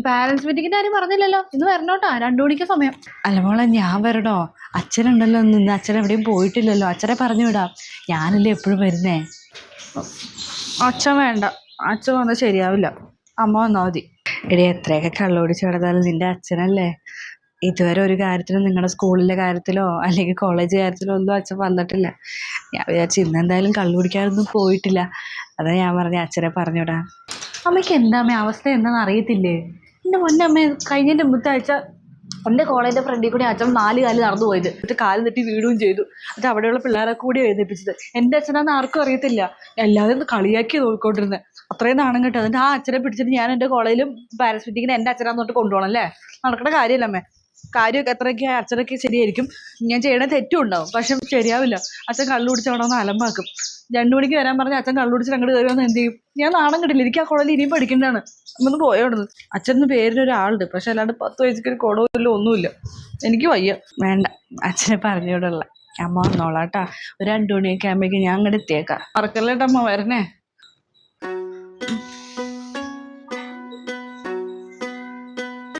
Parents മീറ്റിങ്ങിന്റെ കാര്യം പറഞ്ഞില്ലല്ലോ, ഇന്ന് വരണോട്ടാ, 2 മണിക്ക് സമയം. അല്ല മോളെ, ഞാൻ വരണോ? അച്ഛനുണ്ടല്ലോ ഇന്ന്, അച്ഛൻ എവിടെയും പോയിട്ടില്ലല്ലോ, അച്ഛനെ പറഞ്ഞു വിടാം. ഞാനല്ലേ എപ്പോഴും വരുന്നേ. അച്ഛൻ വേണ്ട, അച്ഛൻ വന്നാൽ ശരിയാവില്ല, അമ്മ വന്നാൽ മതി. എടി, എത്രയൊക്കെ കള്ളുപിടിച്ച് കിടന്നാലും നിന്റെ അച്ഛനല്ലേ. ഇതുവരെ ഒരു കാര്യത്തിലും നിങ്ങളുടെ സ്കൂളിലെ കാര്യത്തിലോ അല്ലെങ്കിൽ കോളേജ് കാര്യത്തിലോ ഒന്നും അച്ഛൻ വന്നിട്ടില്ല. ഞാൻ വിചാരിച്ചു ഇന്ന് എന്തായാലും കള്ളു കുടിക്കാനൊന്നും പോയിട്ടില്ല. അതാ ഞാൻ പറഞ്ഞ അച്ഛനെ പറഞ്ഞുവിടാം. അമ്മയ്ക്ക് എന്താ അമ്മ അവസ്ഥ എന്താണെന്ന് അറിയത്തില്ലേ? എൻ്റെ മുന്നമ്മ കഴിഞ്ഞതിൻ്റെ മുമ്പത്തെ ആഴ്ച എൻ്റെ കോളേജിൻ്റെ ഫ്രണ്ടിൽ കൂടി അച്ഛൻ 4 കാല് നടന്നു പോയത്, എന്നിട്ട് കാല് തെറ്റി വീടുകയും ചെയ്തു. എന്നിട്ട് അവിടെയുള്ള പിള്ളേരെ കൂടി എഴുന്നേപ്പിച്ചത്. എൻ്റെ അച്ഛനാന്ന് ആർക്കും അറിയത്തില്ല, എല്ലാവരും കളിയാക്കി നോക്കിക്കൊണ്ടിരുന്നത്. അത്രയും നാണം കേട്ടോ. എന്നിട്ട് ആ അച്ഛനെ പിടിച്ചിട്ട് ഞാൻ എൻ്റെ കോളേജിലും പാരന്റ്സ് മീറ്റിങ്ങിന് എൻ്റെ അച്ഛനാന്ന് തൊട്ട് കൊണ്ടുപോകണം അല്ലേ? നടക്കേണ്ട കാര്യമല്ല അമ്മേ. കാര്യമൊക്കെ എത്രയൊക്കെ അച്ഛനൊക്കെ ശരിയായിരിക്കും, ഞാൻ ചെയ്യണ തെറ്റും ഉണ്ടാവും, പക്ഷെ ശരിയാവില്ല. അച്ഛൻ കള്ളു കുടിച്ചോണമെന്ന് അലമ്പാക്കും. 2 മണിക്ക് വരാൻ പറഞ്ഞ അച്ഛൻ കള്ളു കുടിച്ചിട്ട് അങ്ങോട്ട് കയറി വന്ന് എന്ത് ചെയ്യും? ഞാൻ നാണം കിട്ടില്ല, എനിക്ക് ആ കോളേജിൽ ഇനിയും പഠിക്കേണ്ടതാണ്. അമ്മൊന്ന് പോയോടുന്നു. അച്ഛന് പേരിനൊരാളുണ്ട്, പക്ഷെ അല്ലാണ്ട് 10 വയസ്സിൽ കുടവില്ല, ഒന്നുമില്ല. എനിക്ക് വയ്യ. വേണ്ട, അച്ഛനെ പറഞ്ഞുവിടുള്ള. അമ്മ വന്നോളാട്ടാ. ഒരു 2 മണിയൊക്കെ ആകുമ്പോഴേക്കും ഞാൻ അങ്ങോട്ട് എത്തിയേക്കാം. മറക്കല്ലേട്ടമ്മ, വരണേ.